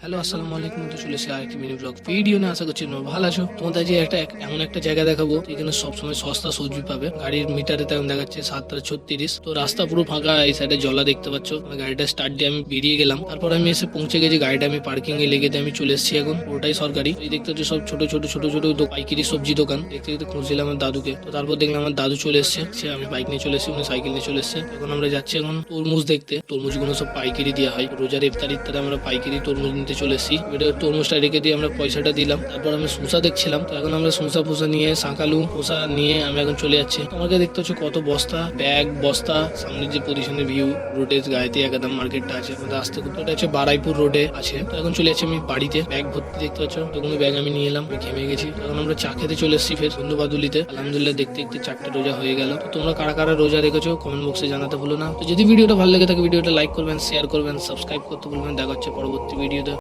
Hello, আসসালামু আলাইকুম। তো চলে এসেছি আরেকটি মিনি ব্লগ ভিডিও নিয়ে। আশা করছি তোমরা ভালো আছো। তোমাদের যে এমন একটা জায়গা দেখাবো যেখানে সবসময় সস্তা সবজি পাবে। গাড়ির মিটারে তেমন দেখাচ্ছে 7:36। তো রাস্তা পুরো ফাঁকা, এই সাইডে জলা দেখতে পাচ্ছ। আমার গাড়িটা স্টার্ট দিয়ে আমি বেরিয়ে গেলাম। তারপর আমি এসে পৌঁছে গেছি, গাড়িটা আমি পার্কিং এ লেগে দিয়ে আমি চলে এসেছি। এখন পুরোটাই সরকারি। এই দেখতে হচ্ছে সব ছোট ছোট ছোট ছোট পাইকারি সবজি দোকান। দেখতে দেখতে খুঁজছিলাম আমার দাদুকে। তো তারপর দেখলাম আমার দাদু চলে এসছে। আমি বাইক নিয়ে চলে এসেছি, উনি সাইকেল নিয়ে চলে এসছে। এখন আমরা যাচ্ছি এখন তরমুজ দেখতে। তরমুজ গুলো সব পাইকারি দেওয়া হয় রোজার ইফতার ইত্যাদি। আমরা পাইকারি তরমুজ নিতে চলে এসেছি। তরমুজটা রেখে দিয়ে আমরা পয়সাটা দিলাম। তারপর আমি শসা দেখছিলাম। তো এখন আমরা শসা ফসা নিয়ে শাঁকালু শসা নিয়ে আমি এখন চলে যাচ্ছি। তোমাকে দেখতে হচ্ছে কত বস্তা ব্যাগ বস্তা। সামনের যে পজিশনের ভিউ, রোডের গায়েতে একদম মার্কেটটা আছে। আমাদের আসতে করতে ওটা হচ্ছে বারাইপুর রোডে আছে। তো এখন চলে যাচ্ছি আমি বাড়িতে। ব্যাগ ভর্তি দেখতে পাচ্ছ, তো কোনো ব্যাগ আমি নিয়ে এলাম। আমি ঘেমে গেছি। এখন আমরা চা খেতে চলে এসেছি ফের বন্ধু বাদুলিতে। আলহামদুলিল্লাহ দেখতে দেখতে 4টে রোজা হয়ে গেল। তো তোমরা কারা কারা রোজা রেখেছো কমেন্ট বক্সে জানাতে ভুলো না। তো যদি ভিডিওটা ভালো লেগে থাকে ভিডিওটা লাইক করবেন, শেয়ার করবেন, সাবস্ক্রাইব করতে ভুলবেন। দেখা হচ্ছে পরবর্তী ভিডিওতে।